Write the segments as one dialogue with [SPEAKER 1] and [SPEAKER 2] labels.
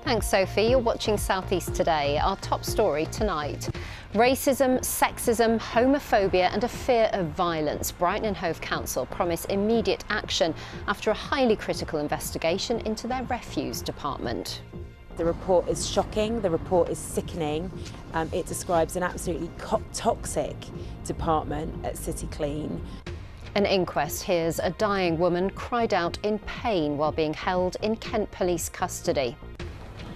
[SPEAKER 1] Thanks, Sophie. You're watching South East Today. Our top story tonight: racism, sexism, homophobia and a fear of violence. Brighton and Hove Council promise immediate action after a highly critical investigation into their refuse department.
[SPEAKER 2] The report is shocking, the report is sickening. It describes an absolutely toxic department at City Clean.
[SPEAKER 1] An inquest hears a dying woman cried out in pain while being held in Kent police custody.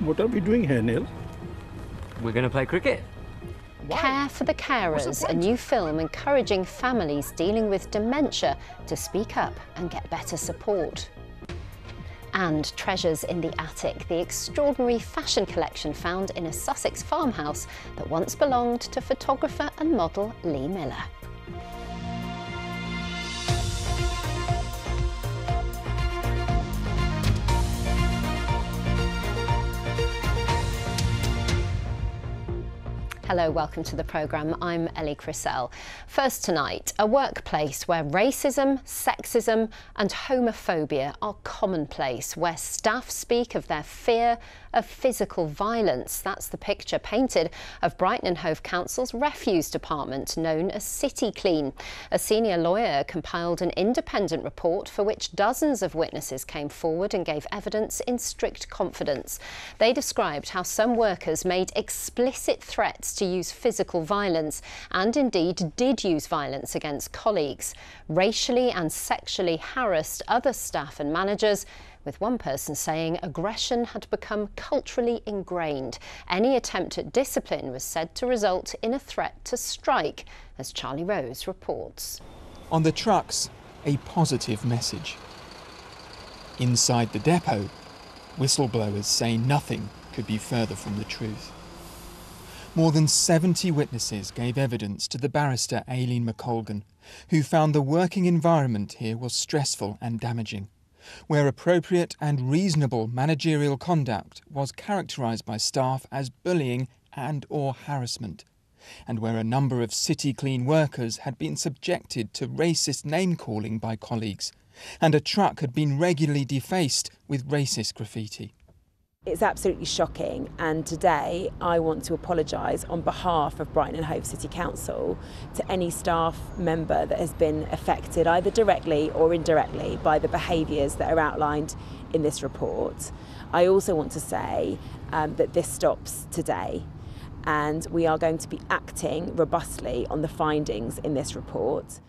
[SPEAKER 3] What are we doing here, Neil?
[SPEAKER 4] We're going to play cricket.
[SPEAKER 1] Care for the Carers, a new film encouraging families dealing with dementia to speak up and get better support. And treasures in the attic, the extraordinary fashion collection found in a Sussex farmhouse that once belonged to photographer and model Lee Miller. Hello, welcome to the programme. I'm Ellie Crisell. First tonight, a workplace where racism, sexism and homophobia are commonplace, where staff speak of their fear of physical violence. That's the picture painted of Brighton and Hove Council's refuse department, known as City Clean. A senior lawyer compiled an independent report for which dozens of witnesses came forward and gave evidence in strict confidence. They described how some workers made explicit threats to use physical violence and indeed did use violence against colleagues, racially and sexually harassed other staff and managers, with one person saying aggression had become culturally ingrained. Any attempt at discipline was said to result in a threat to strike, as Charlie Rose reports.
[SPEAKER 5] On the trucks, a positive message. Inside the depot, whistleblowers say nothing could be further from the truth. More than 70 witnesses gave evidence to the barrister Aileen McColgan, who found the working environment here was stressful and damaging, where appropriate and reasonable managerial conduct was characterised by staff as bullying and/or harassment, and where a number of City Clean workers had been subjected to racist name-calling by colleagues, and a truck had been regularly defaced with racist graffiti.
[SPEAKER 2] It's absolutely shocking, and today I want to apologise on behalf of Brighton and Hove City Council to any staff member that has been affected either directly or indirectly by the behaviours that are outlined in this report. I also want to say that this stops today, and we are going to be acting robustly on the findings in this report.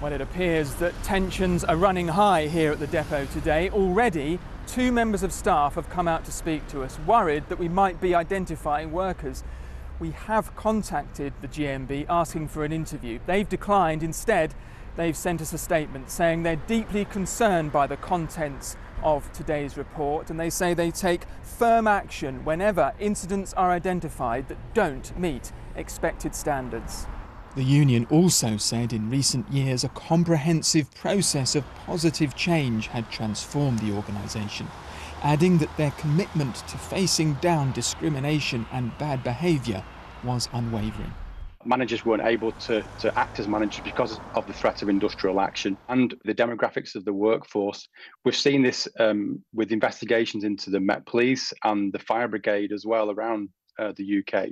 [SPEAKER 6] Well, it appears that tensions are running high here at the depot today. Already, 2 members of staff have come out to speak to us, worried that we might be identifying workers. We have contacted the GMB asking for an interview. They've declined. Instead, they've sent us a statement saying they're deeply concerned by the contents of today's report, and they say they take firm action whenever incidents are identified that don't meet expected standards.
[SPEAKER 5] The union also said in recent years a comprehensive process of positive change had transformed the organisation, adding that their commitment to facing down discrimination and bad behaviour was unwavering.
[SPEAKER 7] Managers weren't able to act as managers because of the threat of industrial action and the demographics of the workforce. We've seen this with investigations into the Met Police and the fire brigade as well around the UK.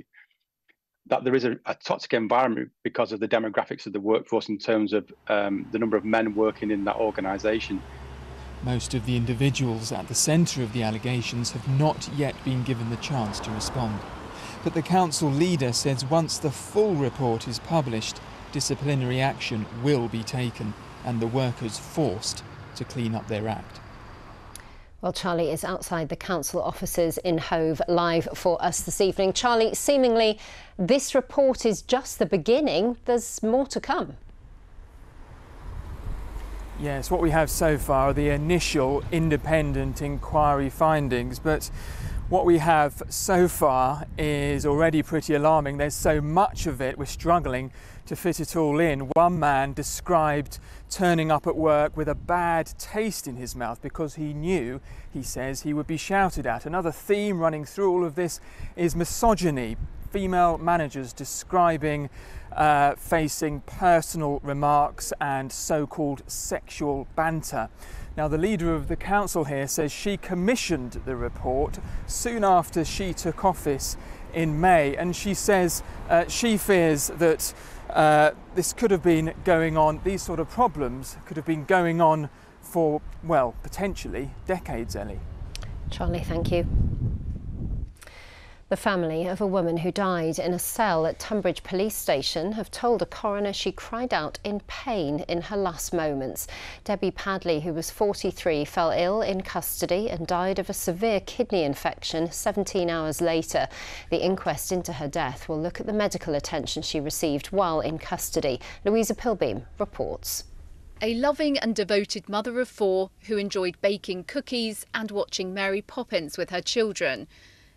[SPEAKER 7] That there is a toxic environment because of the demographics of the workforce in terms of the number of men working in that organisation.
[SPEAKER 5] Most of the individuals at the centre of the allegations have not yet been given the chance to respond. But the council leader says once the full report is published, disciplinary action will be taken and the workers forced to clean up their act.
[SPEAKER 1] Well, Charlie is outside the council offices in Hove live for us this evening. Charlie, seemingly this report is just the beginning. There's more to come.
[SPEAKER 6] Yes, what we have so far are the initial independent inquiry findings, but what we have so far is already pretty alarming. There's so much of it, we're struggling to fit it all in. One man described turning up at work with a bad taste in his mouth because he knew, he says, he would be shouted at. Another theme running through all of this is misogyny. female managers describing facing personal remarks and so-called sexual banter. Now, the leader of the council here says she commissioned the report soon after she took office in May, and she says she fears that this could have been going on, these sort of problems could have been going on for, well, potentially decades, Ellie.
[SPEAKER 1] Charlie, thank you. The family of a woman who died in a cell at Tunbridge Police Station have told a coroner she cried out in pain in her last moments. Debbie Padley, who was 43, fell ill in custody and died of a severe kidney infection 17 hours later. The inquest into her death will look at the medical attention she received while in custody. Louisa Pilbeam reports.
[SPEAKER 8] A loving and devoted mother of 4 who enjoyed baking cookies and watching Mary Poppins with her children.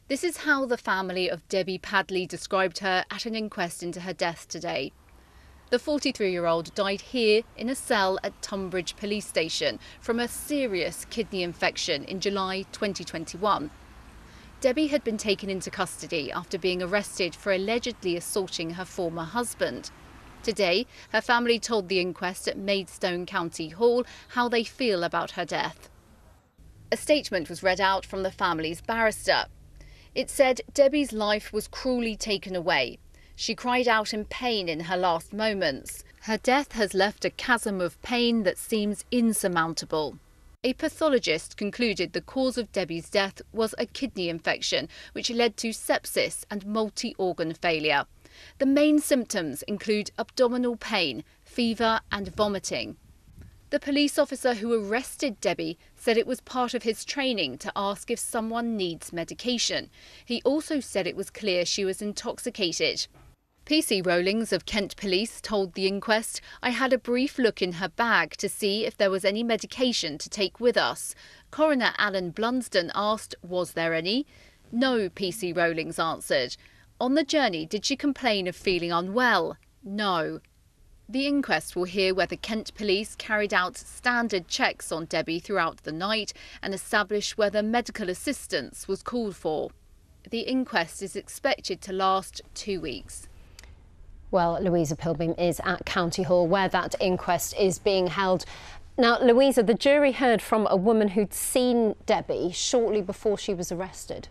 [SPEAKER 8] This is how the family of Debbie Padley described her at an inquest into her death today. The 43-year-old died here in a cell at Tunbridge Police Station from a serious kidney infection in July 2021. Debbie had been taken into custody after being arrested for allegedly assaulting her former husband. Today, her family told the inquest at Maidstone County Hall how they feel about her death. A statement was read out from the family's barrister. It said Debbie's life was cruelly taken away. She cried out in pain in her last moments. Her death has left a chasm of pain that seems insurmountable. A pathologist concluded the cause of Debbie's death was a kidney infection, which led to sepsis and multi-organ failure. The main symptoms include abdominal pain, fever and vomiting. The police officer who arrested Debbie said it was part of his training to ask if someone needs medication. He also said it was clear she was intoxicated. PC Rowlings of Kent Police told the inquest, "I had a brief look in her bag to see if there was any medication to take with us." Coroner Alan Blunsdon asked, was there any? No, PC Rowlings answered. On the journey, did she complain of feeling unwell? No. The inquest will hear whether Kent Police carried out standard checks on Debbie throughout the night and establish whether medical assistance was called for. The inquest is expected to last 2 weeks.
[SPEAKER 1] Well, Louisa Pilbeam is at County Hall where that inquest is being held. Now, Louisa, the jury heard from a woman who'd seen Debbie shortly before she was arrested.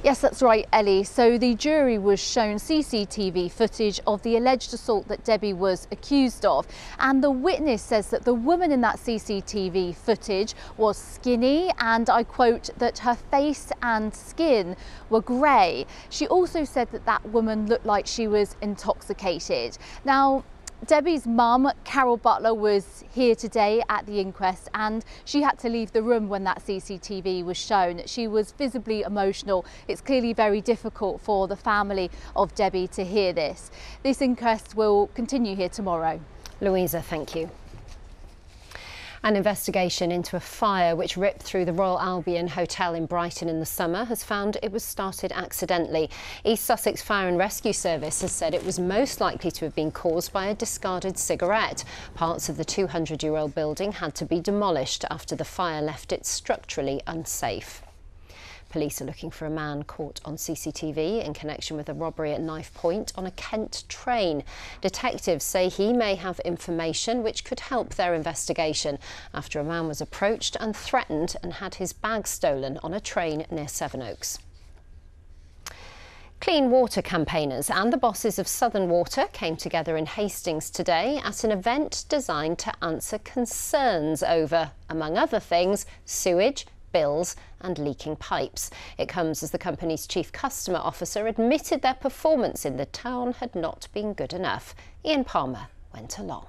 [SPEAKER 8] Yes, that's right, Ellie. So the jury was shown CCTV footage of the alleged assault that Debbie was accused of. And the witness says that the woman in that CCTV footage was skinny, and I quote, that her face and skin were grey. She also said that that woman looked like she was intoxicated. Now, Debbie's mum, Carol Butler, was here today at the inquest, and she had to leave the room when that CCTV was shown. She was visibly emotional. It's clearly very difficult for the family of Debbie to hear this. This inquest will continue here tomorrow.
[SPEAKER 1] Louisa, thank you. An investigation into a fire which ripped through the Royal Albion Hotel in Brighton in the summer has found it was started accidentally. East Sussex Fire and Rescue Service has said it was most likely to have been caused by a discarded cigarette. Parts of the 200-year-old building had to be demolished after the fire left it structurally unsafe. Police are looking for a man caught on CCTV in connection with a robbery at Knife Point on a Kent train. Detectives say he may have information which could help their investigation after a man was approached and threatened and had his bag stolen on a train near Sevenoaks. Clean water campaigners and the bosses of Southern Water came together in Hastings today at an event designed to answer concerns over, among other things, sewage, bills and leaking pipes. It comes as the company's chief customer officer admitted their performance in the town had not been good enough. Ian Palmer went along.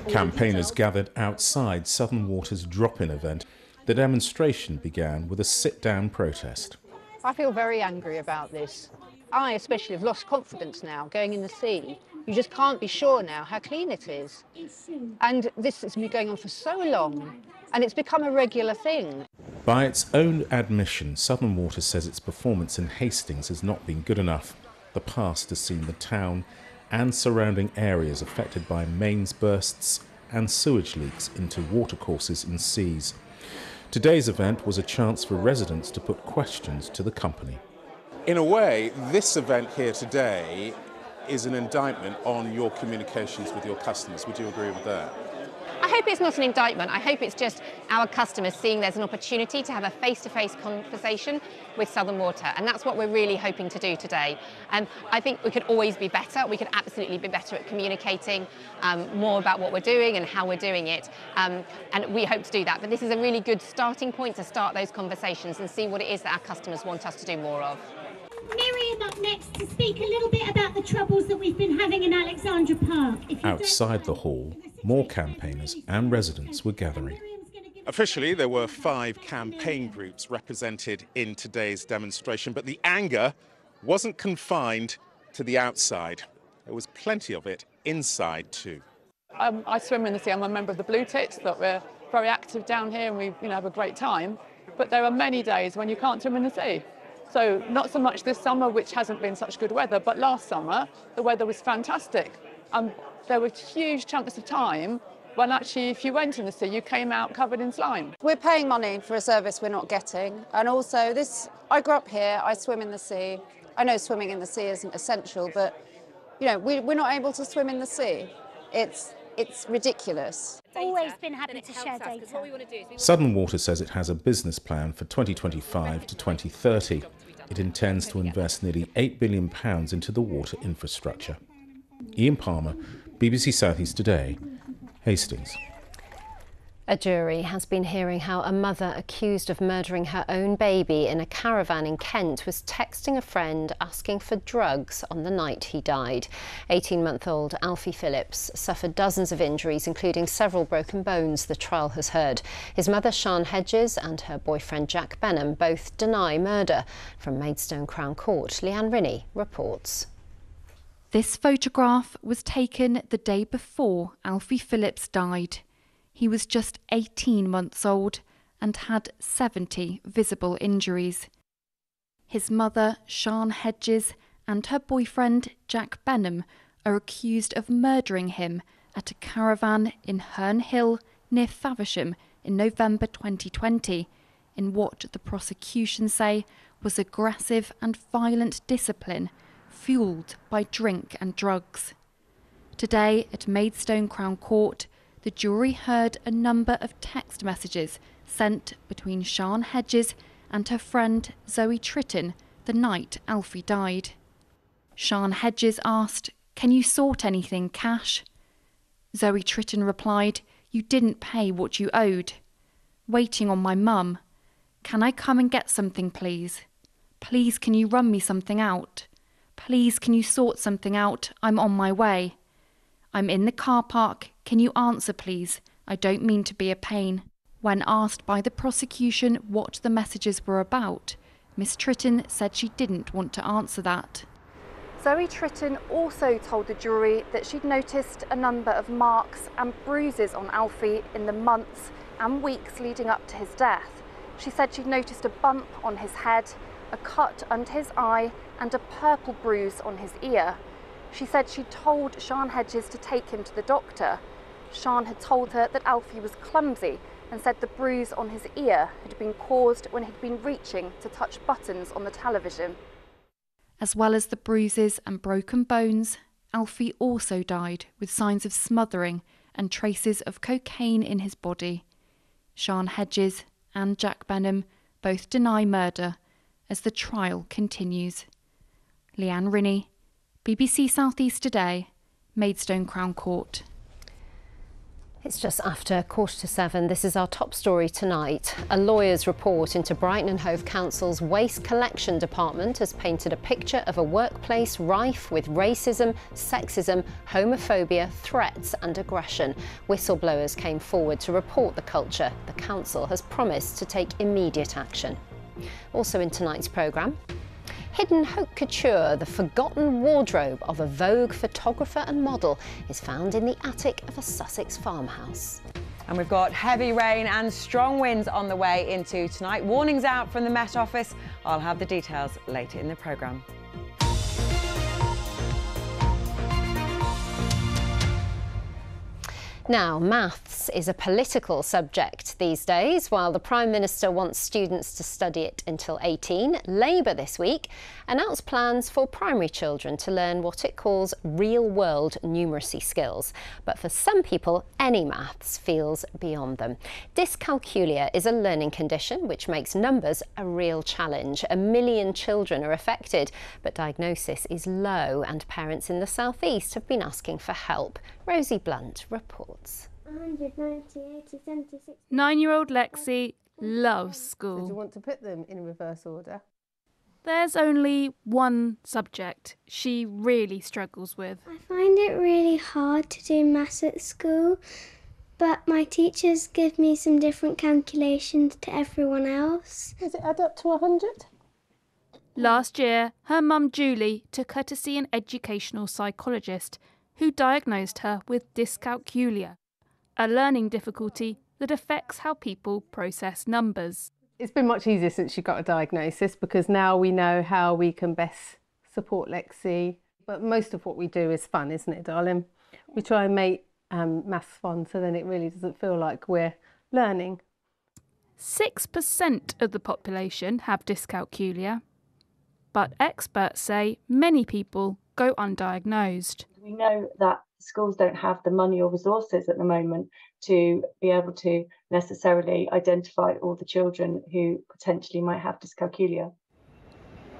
[SPEAKER 9] Campaigners gathered outside Southern Water's drop-in event. The demonstration began with a sit-down protest.
[SPEAKER 10] I feel very angry about this. I especially have lost confidence now going in the sea. You just can't be sure now how clean it is. And this has been going on for so long, and it's become a regular thing.
[SPEAKER 9] By its own admission, Southern Water says its performance in Hastings has not been good enough. The past has seen the town and surrounding areas affected by mains bursts and sewage leaks into watercourses and seas. Today's event was a chance for residents to put questions to the company.
[SPEAKER 11] In a way, this event here today is an indictment on your communications with your customers. Would you agree with that?
[SPEAKER 12] I hope it's not an indictment. I hope it's just our customers seeing there's an opportunity to have a face-to-face conversation with Southern Water, and that's what we're really hoping to do today. I think we could always be better. We could absolutely be better at communicating more about what we're doing and how we're doing it, and we hope to do that. But this is a really good starting point to start those conversations and see what it is that our customers want us to do more of.
[SPEAKER 13] Miriam up next to speak a little bit about the troubles that we've been having in Alexandra Park.
[SPEAKER 9] Outside the hall, more campaigners and residents were gathering.
[SPEAKER 11] Officially, there were 5 campaign groups represented in today's demonstration, but the anger wasn't confined to the outside. There was plenty of it inside too.
[SPEAKER 14] I swim in the sea. I'm a member of the Blue Tits, that we're very active down here and we have a great time. But there are many days when you can't swim in the sea. So not so much this summer, which hasn't been such good weather, but last summer the weather was fantastic. There were huge chunks of time when actually if you went in the sea you came out covered in slime.
[SPEAKER 15] We're paying money for a service we're not getting, and also I grew up here, I swim in the sea. I know swimming in the sea isn't essential, but we're not able to swim in the sea. It's ridiculous.
[SPEAKER 13] Always been happy to share data.
[SPEAKER 9] Southern Water says it has a business plan for 2025 to 2030. It intends to invest nearly £8 billion into the water infrastructure. Ian Palmer, BBC South East Today, Hastings.
[SPEAKER 1] A jury has been hearing how a mother accused of murdering her own baby in a caravan in Kent was texting a friend asking for drugs on the night he died. 18-month-old Alfie Phillips suffered dozens of injuries, including several broken bones, the trial has heard. His mother, Sian Hedges, and her boyfriend, Jack Benham, both deny murder. From Maidstone Crown Court, Leanne Rinney reports.
[SPEAKER 16] This photograph was taken the day before Alfie Phillips died. He was just 18 months old and had 70 visible injuries. His mother, Sian Hedges, and her boyfriend, Jack Benham, are accused of murdering him at a caravan in Herne Hill near Faversham in November 2020, in what the prosecution say was aggressive and violent discipline fuelled by drink and drugs. Today at Maidstone Crown Court, the jury heard a number of text messages sent between Sian Hedges and her friend Zoe Tritton the night Alfie died. Sian Hedges asked, "Can you sort anything, Cash?" Zoe Tritton replied, "You didn't pay what you owed." "Waiting on my mum. Can I come and get something, please? Please, can you run me something out? Please, can you sort something out? I'm on my way. I'm in the car park. Can you answer, please? I don't mean to be a pain." When asked by the prosecution what the messages were about, Miss Tritton said she didn't want to answer that. Zoe Tritton also told the jury that she'd noticed a number of marks and bruises on Alfie in the months and weeks leading up to his death. She said she'd noticed a bump on his head, a cut under his eye, and a purple bruise on his ear. She said she'd told Sian Hedges to take him to the doctor. Sian had told her that Alfie was clumsy and said the bruise on his ear had been caused when he'd been reaching to touch buttons on the television. As well as the bruises and broken bones, Alfie also died with signs of smothering and traces of cocaine in his body. Sian Hedges and Jack Benham both deny murder as the trial continues. Leanne Rinney, BBC South East Today, Maidstone Crown Court.
[SPEAKER 1] It's just after 7:15. This is our top story tonight. A lawyer's report into Brighton and Hove Council's waste collection department has painted a picture of a workplace rife with racism, sexism, homophobia, threats and aggression. Whistleblowers came forward to report the culture. The council has promised to take immediate action. Also in tonight's programme, hidden haute couture, the forgotten wardrobe of a Vogue photographer and model, is found in the attic of a Sussex farmhouse.
[SPEAKER 17] And we've got heavy rain and strong winds on the way into tonight. Warnings out from the Met Office. I'll have the details later in the programme.
[SPEAKER 1] Now, maths is a political subject these days. While the Prime Minister wants students to study it until 18, Labour this week announced plans for primary children to learn what it calls real-world numeracy skills. But for some people, any maths feels beyond them. Dyscalculia is a learning condition which makes numbers a real challenge. 1 million children are affected, but diagnosis is low and parents in the South East have been asking for help. Rosie Blunt reports.
[SPEAKER 18] 9-year-old Lexi loves school.
[SPEAKER 19] Did you want to put them in reverse order?
[SPEAKER 18] There's only one subject she really struggles with.
[SPEAKER 20] I find it really hard to do maths at school, but my teachers give me some different calculations to everyone else.
[SPEAKER 19] Does it add up to 100?
[SPEAKER 18] Last year, her mum Julie took her to see an educational psychologist who diagnosed her with dyscalculia, a learning difficulty that affects how people process numbers.
[SPEAKER 19] It's been much easier since she got a diagnosis because now we know how we can best support Lexi. But most of what we do is fun, isn't it, darling? We try and make maths fun so then it really doesn't feel like we're learning.
[SPEAKER 18] 6% of the population have dyscalculia, but experts say many people go undiagnosed.
[SPEAKER 21] We know that schools don't have the money or resources at the moment to be able to necessarily identify all the children who potentially might have dyscalculia.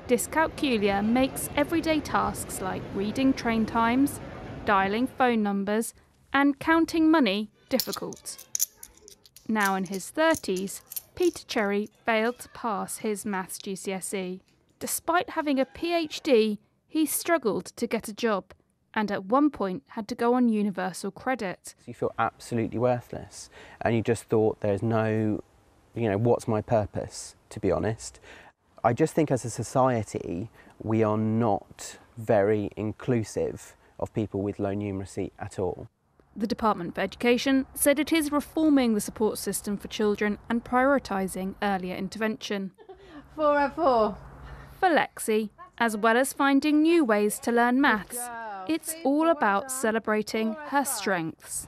[SPEAKER 18] Dyscalculia makes everyday tasks like reading train times, dialing phone numbers, and counting money difficult. Now in his 30s, Peter Cherry failed to pass his maths GCSE. Despite having a PhD, he struggled to get a job and at one point had to go on universal credit.
[SPEAKER 22] You feel absolutely worthless and you just thought there's no, what's my purpose, to be honest. I just think as a society, we are not very inclusive of people with low numeracy at all.
[SPEAKER 18] The Department for Education said it is reforming the support system for children and prioritising earlier intervention.
[SPEAKER 19] 4 out of 4.
[SPEAKER 18] For Lexi, as well as finding new ways to learn maths, it's all about celebrating her strengths.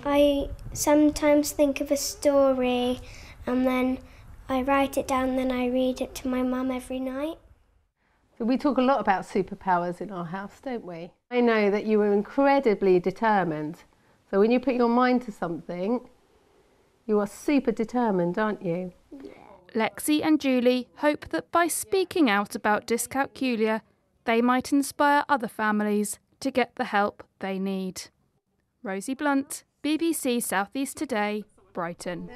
[SPEAKER 20] I sometimes think of a story and then I write it down and then I read it to my mum every night.
[SPEAKER 19] We talk a lot about superpowers in our house, don't we? I know that you were incredibly determined. So when you put your mind to something, you are super determined, aren't you?
[SPEAKER 20] Yeah.
[SPEAKER 18] Lexi and Julie hope that by speaking out about dyscalculia, they might inspire other families to get the help they need. Rosie Blunt, BBC South East Today, Brighton.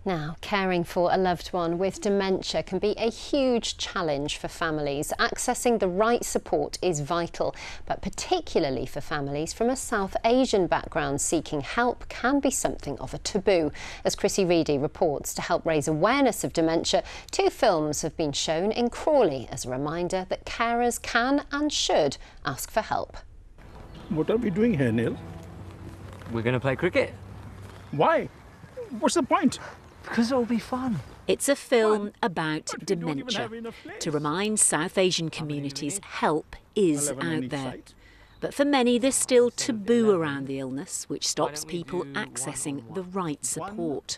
[SPEAKER 1] Now, caring for a loved one with dementia can be a huge challenge for families. Accessing the right support is vital, but particularly for families from a South Asian background, seeking help can be something of a taboo. As Chrissy Reedy reports, to help raise awareness of dementia, 2 films have been shown in Crawley as a reminder that carers can and should ask for help.
[SPEAKER 3] What are we doing here, Neil?
[SPEAKER 4] We're going to play cricket.
[SPEAKER 3] Why? What's the point?
[SPEAKER 4] Because it'll be fun.
[SPEAKER 23] It's a film about dementia, to remind South Asian communities help is out there. But for many, there's still taboo around the illness, which stops people accessing the right support.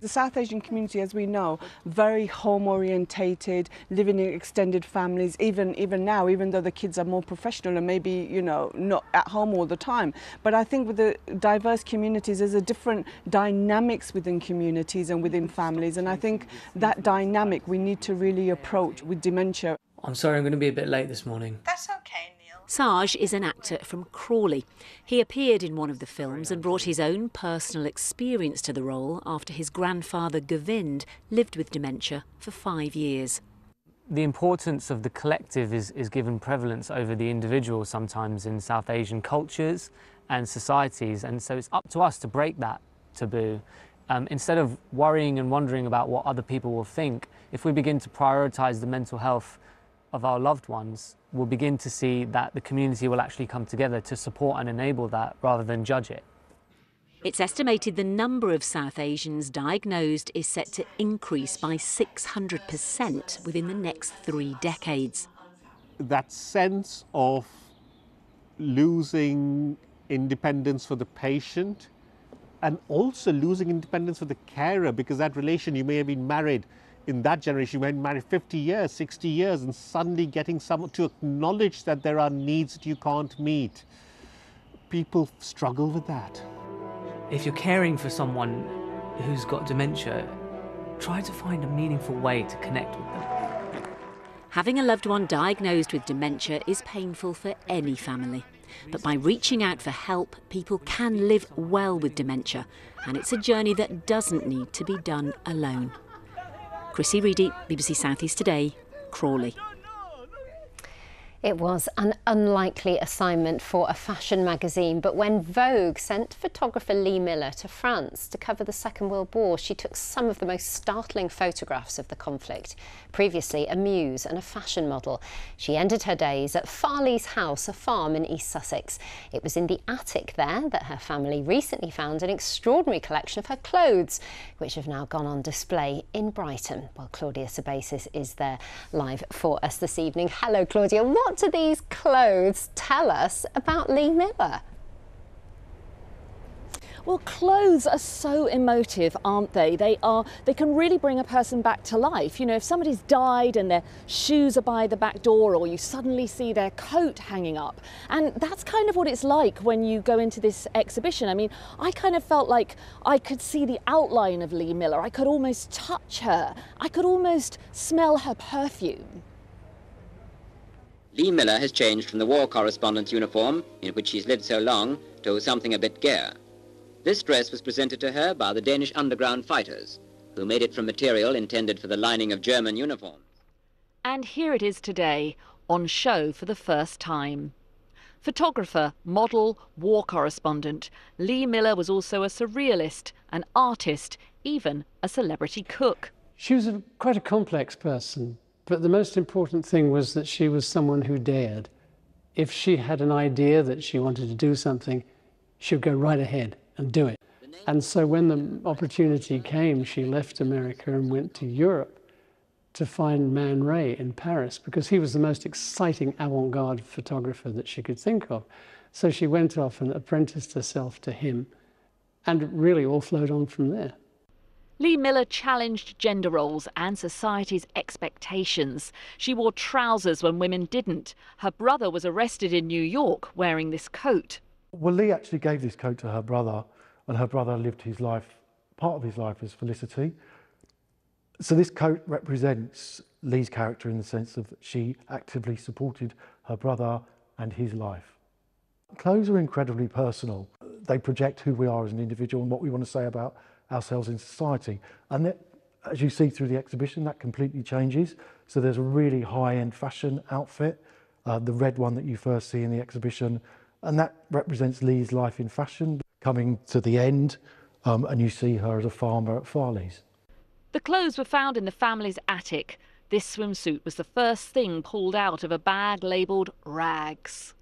[SPEAKER 24] The South Asian community, as we know, very home-orientated, living in extended families, even now, even though the kids are more professional and maybe, not at home all the time. But I think with the diverse communities, there's a different dynamics within communities and within families. And I think that dynamic we need to really approach with dementia.
[SPEAKER 25] I'm sorry, I'm going to be a bit late this morning.
[SPEAKER 23] That's okay, Neil. Saj is an actor from Crawley. He appeared in one of the films and brought his own personal experience to the role after his grandfather Govind lived with dementia for 5 years.
[SPEAKER 4] The importance of the collective is given prevalence over the individual sometimes in South Asian cultures and societies, and so it's up to us to break that taboo. Instead of worrying and wondering about what other people will think, if we begin to prioritise the mental health of our loved ones, we'll begin to see that the community will actually come together to support and enable that rather than judge it.
[SPEAKER 23] It's estimated the number of South Asians diagnosed is set to increase by 600% within the next 3 decades.
[SPEAKER 26] That sense of losing
[SPEAKER 2] independence for the patient and also losing independence for the carer, because that relation, you may have been married in that generation, you may have been married 50 years, 60 years, and suddenly getting someone to acknowledge that there are needs that you can't meet. People struggle with that.
[SPEAKER 4] If you're caring for someone who's got dementia, try to find a meaningful way to connect with them.
[SPEAKER 23] Having a loved one diagnosed with dementia is painful for any family. But by reaching out for help, people can live well with dementia, and it's a journey that doesn't need to be done alone. Chrissy Reedy, BBC South East Today, Crawley.
[SPEAKER 1] It was an unlikely assignment for a fashion magazine, but when Vogue sent photographer Lee Miller to France to cover the Second World War, she took some of the most startling photographs of the conflict. Previously a muse and a fashion model, she ended her days at Farley's house, a farm in East Sussex. It was in the attic there that her family recently found an extraordinary collection of her clothes, which have now gone on display in Brighton. Well, Claudia Sabasis is there live for us this evening. Hello, Claudia. What do these clothes tell us about Lee Miller?
[SPEAKER 5] Well, clothes are so emotive, aren't they? They can really bring a person back to life. You know, if somebody's died and their shoes are by the back door, or you suddenly see their coat hanging up. And that's kind of what it's like when you go into this exhibition. I mean, I kind of felt like I could see the outline of Lee Miller. I could almost touch her. I could almost smell her perfume.
[SPEAKER 6] Lee Miller has changed from the war correspondent's uniform, in which she's lived so long, to something a bit gayer. This dress was presented to her by the Danish underground fighters, who made it from material intended for the lining of German uniforms.
[SPEAKER 23] And here it is today, on show for the first time. Photographer, model, war correspondent, Lee Miller was also a surrealist, an artist, even a celebrity cook.
[SPEAKER 7] She was quite a complex person. But the most important thing was that she was someone who dared. If she had an idea that she wanted to do something, she would go right ahead and do it. And so when the opportunity came, she left America and went to Europe to find Man Ray in Paris, because he was the most exciting avant-garde photographer that she could think of. So she went off and apprenticed herself to him, and it really all flowed on from there.
[SPEAKER 23] Lee Miller challenged gender roles and society's expectations. She wore trousers when women didn't. Her brother was arrested in New York wearing this coat.
[SPEAKER 8] Well, Lee actually gave this coat to her brother, and her brother lived his life, part of his life as Felicity. So this coat represents Lee's character in the sense of she actively supported her brother and his life. Clothes are incredibly personal. They project who we are as an individual and what we want to say about ourselves in society, and that, as you see through the exhibition, that completely changes. So there's a really high-end fashion outfit, the red one that you first see in the exhibition, and that represents Lee's life in fashion coming to the end, and you see her as a farmer at Farley's.
[SPEAKER 23] The clothes were found in the family's attic. This swimsuit was the first thing pulled out of a bag labelled rags.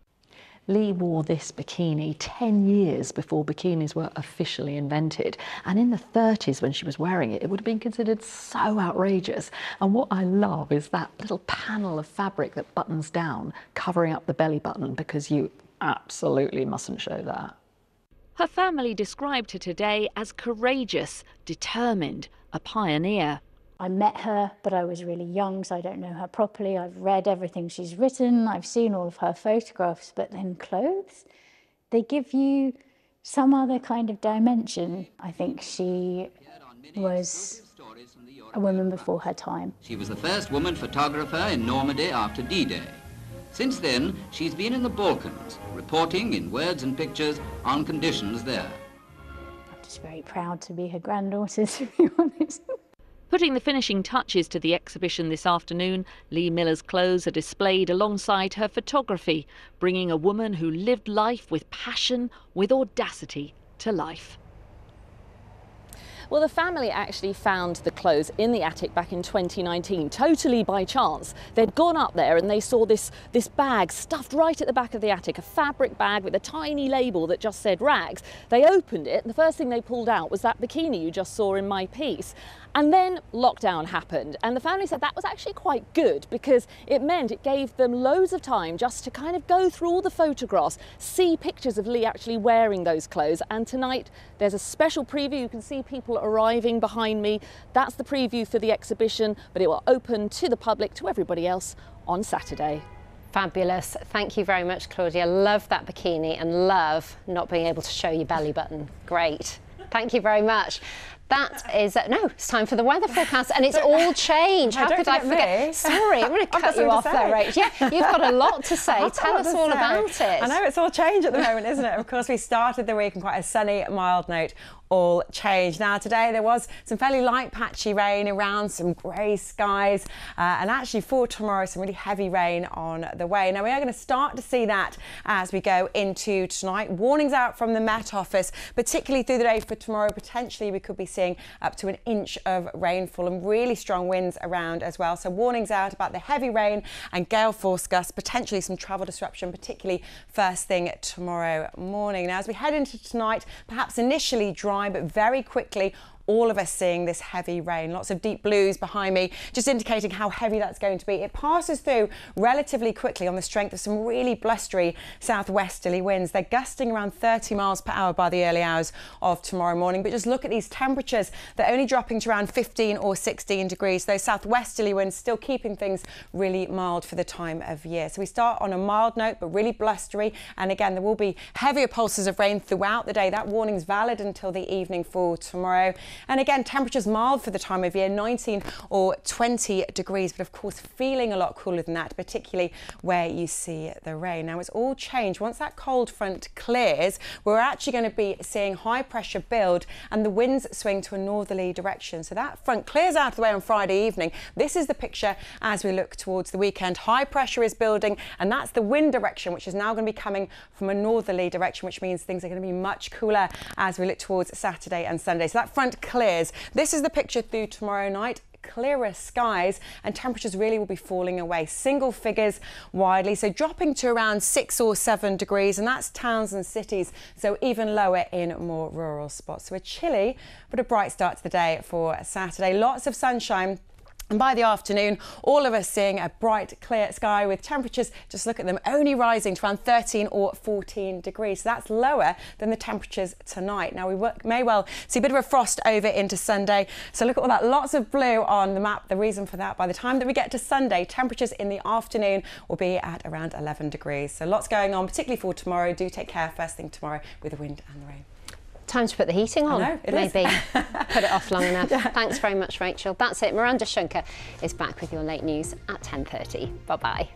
[SPEAKER 26] Lee wore this bikini 10 years before bikinis were officially invented. And in the 30s, when she was wearing it, it would have been considered so outrageous. And what I love is that little panel of fabric that buttons down, covering up the belly button, because you absolutely mustn't show that.
[SPEAKER 23] Her family described her today as courageous, determined, a pioneer.
[SPEAKER 27] I met her, but I was really young, so I don't know her properly. I've read everything she's written, I've seen all of her photographs, but then clothes, they give you some other kind of dimension. I think she was a woman before her time.
[SPEAKER 6] She was the first woman photographer in Normandy after D-Day. Since then, she's been in the Balkans, reporting in words and pictures on conditions there.
[SPEAKER 27] I'm just very proud to be her granddaughter, to be honest.
[SPEAKER 23] Putting the finishing touches to the exhibition this afternoon, Lee Miller's clothes are displayed alongside her photography, bringing a woman who lived life with passion, with audacity, to life.
[SPEAKER 5] Well, the family actually found the clothes in the attic back in 2019, totally by chance. They'd gone up there and they saw this bag stuffed right at the back of the attic, a fabric bag with a tiny label that just said rags. They opened it and the first thing they pulled out was that bikini you just saw in my piece. And then lockdown happened, and the family said that was actually quite good because it meant it gave them loads of time just to kind of go through all the photographs, see pictures of Lee actually wearing those clothes. And tonight there's a special preview. You can see people arriving behind me. That's the preview for the exhibition, but it will open to the public, to everybody else, on Saturday.
[SPEAKER 1] Fabulous. Thank you very much, Claudia. Love that bikini and love not being able to show your belly button. Great. Thank you very much. That is, no, it's time for the weather forecast, and it's all changed. How could I forget? Sorry, I'm going to cut you off there, Rach. Yeah, you've got a lot to say. Tell us all about it.
[SPEAKER 17] I know it's all changed at the moment, isn't it? Of course, we started the week on quite a sunny, mild note. All changed. Now today there was some fairly light patchy rain around, some grey skies, and actually for tomorrow some really heavy rain on the way. Now we are going to start to see that as we go into tonight. Warnings out from the Met Office, particularly through the day for tomorrow. Potentially we could be seeing up to an inch of rainfall and really strong winds around as well. So warnings out about the heavy rain and gale force gusts, potentially some travel disruption, particularly first thing tomorrow morning. Now as we head into tonight, perhaps initially dry, but very quickly all of us seeing this heavy rain. Lots of deep blues behind me, just indicating how heavy that's going to be. It passes through relatively quickly on the strength of some really blustery southwesterly winds. They're gusting around 30 miles per hour by the early hours of tomorrow morning. But just look at these temperatures. They're only dropping to around 15 or 16 degrees. Those southwesterly winds still keeping things really mild for the time of year. So we start on a mild note, but really blustery. And again, there will be heavier pulses of rain throughout the day. That warning's valid until the evening for tomorrow. And again, temperatures mild for the time of year, 19 or 20 degrees, but of course feeling a lot cooler than that, particularly where you see the rain. Now it's all changed. Once that cold front clears, we're actually going to be seeing high pressure build and the winds swing to a northerly direction. So that front clears out of the way on Friday evening. This is the picture as we look towards the weekend. High pressure is building, and that's the wind direction, which is now going to be coming from a northerly direction, which means things are going to be much cooler as we look towards Saturday and Sunday. So that front clears. This is the picture through tomorrow night. Clearer skies and temperatures really will be falling away. Single figures widely, so dropping to around 6 or 7 degrees, and that's towns and cities, so even lower in more rural spots. So a chilly but a bright start to the day for Saturday. Lots of sunshine. And by the afternoon, all of us seeing a bright, clear sky with temperatures, just look at them, only rising to around 13 or 14 degrees. So that's lower than the temperatures tonight. Now, we may well see a bit of a frost over into Sunday. So look at all that, lots of blue on the map. The reason for that, by the time that we get to Sunday, temperatures in the afternoon will be at around 11 degrees. So lots going on, particularly for tomorrow. Do take care first thing tomorrow with the wind and the rain.
[SPEAKER 1] Time to put the heating on,
[SPEAKER 17] I know,
[SPEAKER 1] maybe. Put it off long enough. Yeah. Thanks very much, Rachel. That's it. Miranda Shunker is back with your late news at 10:30. Bye-bye.